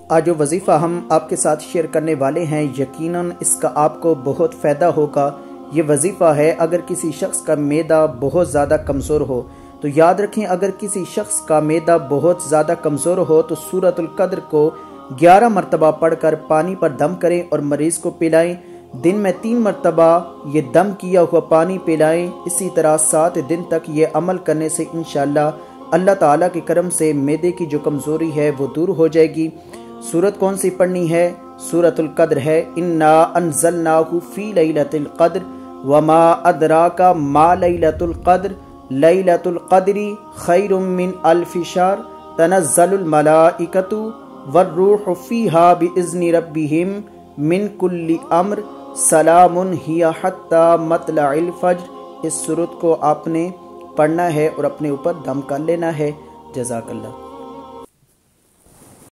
आज जो वजीफ़ा हम आपके साथ शेयर करने वाले हैं यकीनन इसका आपको बहुत फ़ायदा होगा। ये वजीफ़ा है अगर किसी शख्स का मैदा बहुत ज़्यादा कमज़ोर हो तो याद रखें, अगर किसी शख्स का मैदा बहुत ज़्यादा कमज़ोर हो तो सूरतुल कद्र को 11 मरतबा पढ़कर पानी पर दम करें और मरीज़ को पिलाएं। दिन में 3 मरतबा ये दम किया हुआ पानी पिलाएं। इसी तरह 7 दिन तक ये अमल करने से इंशाअल्लाह अल्लाह ताला के करम से मैदे की जो कमज़ोरी है वो दूर हो जाएगी। सूरत कौन सी पढ़नी है? सूरतुल कद्र है। इन्ना अंज़लनाहु फी लैलतिल कद्र वमा अदराका मा लैलतुल कद्र लैलतुल कद्री खैरुम मिन अल्फि शहर तनज़्ज़लुल मलाइकतु वर्रूहु फीहा बिइज़्नि रब्बिहिम मिन कुल्ली अम्र सलामुन हिया हत्ता मतलइल फज्र। इस सूरत को आपने पढ़ना है और अपने ऊपर दम कर लेना है। जज़ाकल्लाह।